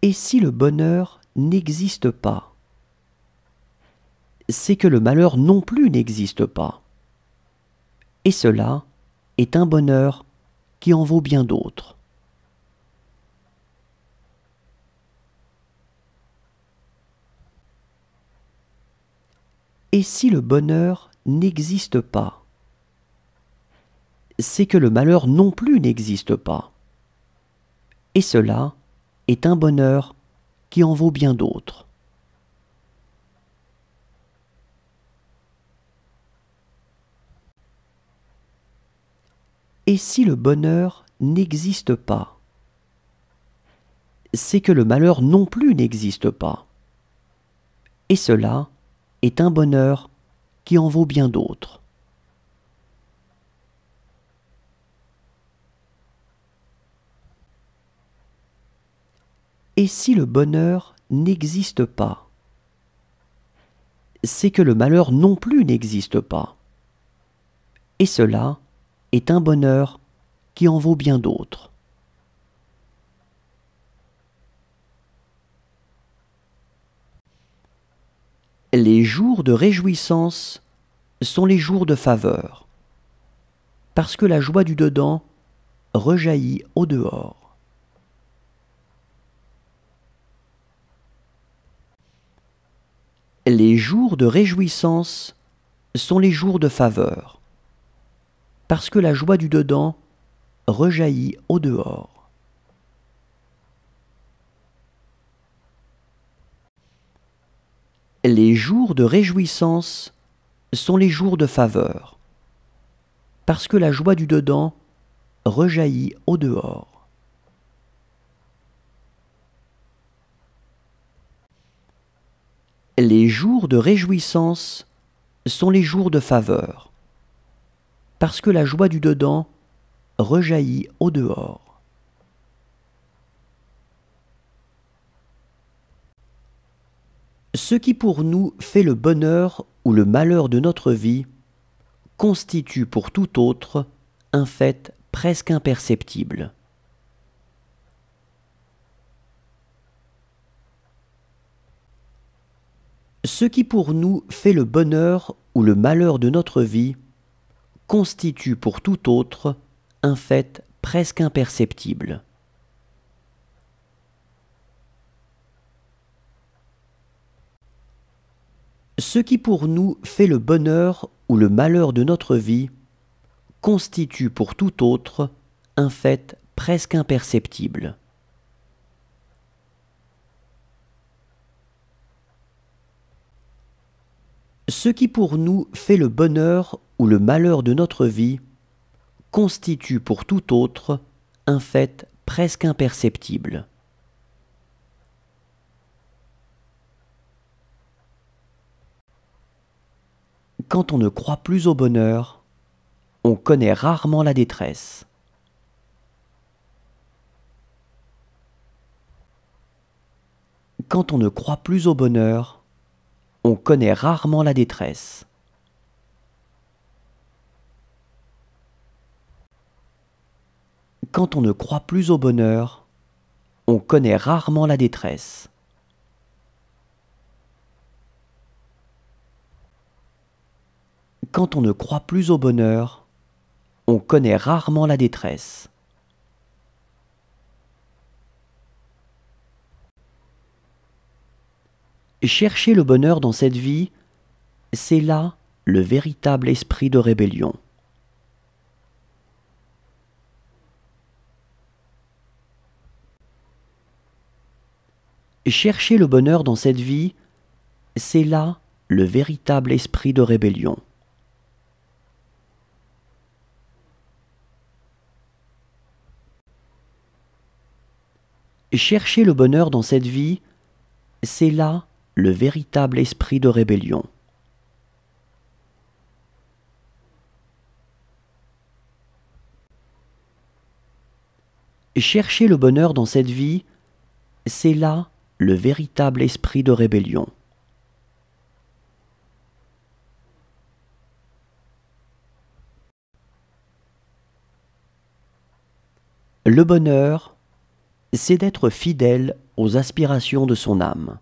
Et si le bonheur n'existe pas, c'est que le malheur non plus n'existe pas. Et cela est un bonheur qui en vaut bien d'autres. Et si le bonheur n'existe pas, c'est que le malheur non plus n'existe pas. Et cela est un bonheur qui en vaut bien d'autres. Et si le bonheur n'existe pas, c'est que le malheur non plus n'existe pas. Et cela est un bonheur qui en vaut bien d'autres. Et si le bonheur n'existe pas, c'est que le malheur non plus n'existe pas. Et cela est un bonheur qui en vaut bien d'autres. Les jours de réjouissance sont les jours de faveur, parce que la joie du dedans rejaillit au dehors. Les jours de réjouissance sont les jours de faveur, parce que la joie du dedans rejaillit au dehors. Les jours de réjouissance sont les jours de faveur, parce que la joie du dedans rejaillit au dehors. Les jours de réjouissance sont les jours de faveur, parce que la joie du dedans rejaillit au dehors. Ce qui pour nous fait le bonheur ou le malheur de notre vie constitue pour tout autre un fait presque imperceptible. Ce qui pour nous fait le bonheur ou le malheur de notre vie constitue pour tout autre un fait presque imperceptible. Ce qui pour nous fait le bonheur ou le malheur de notre vie constitue pour tout autre un fait presque imperceptible. Ce qui pour nous fait le bonheur ou le malheur de notre vie constitue pour tout autre un fait presque imperceptible. Quand on ne croit plus au bonheur, on connaît rarement la détresse. Quand on ne croit plus au bonheur, on connaît rarement la détresse. Quand on ne croit plus au bonheur, on connaît rarement la détresse. Quand on ne croit plus au bonheur, on connaît rarement la détresse. Chercher le bonheur dans cette vie, c'est là le véritable esprit de rébellion. Chercher le bonheur dans cette vie, c'est là le véritable esprit de rébellion. Chercher le bonheur dans cette vie, c'est là le véritable esprit de rébellion. Chercher le bonheur dans cette vie, c'est là le véritable esprit de rébellion. Le bonheur, c'est d'être fidèle aux aspirations de son âme.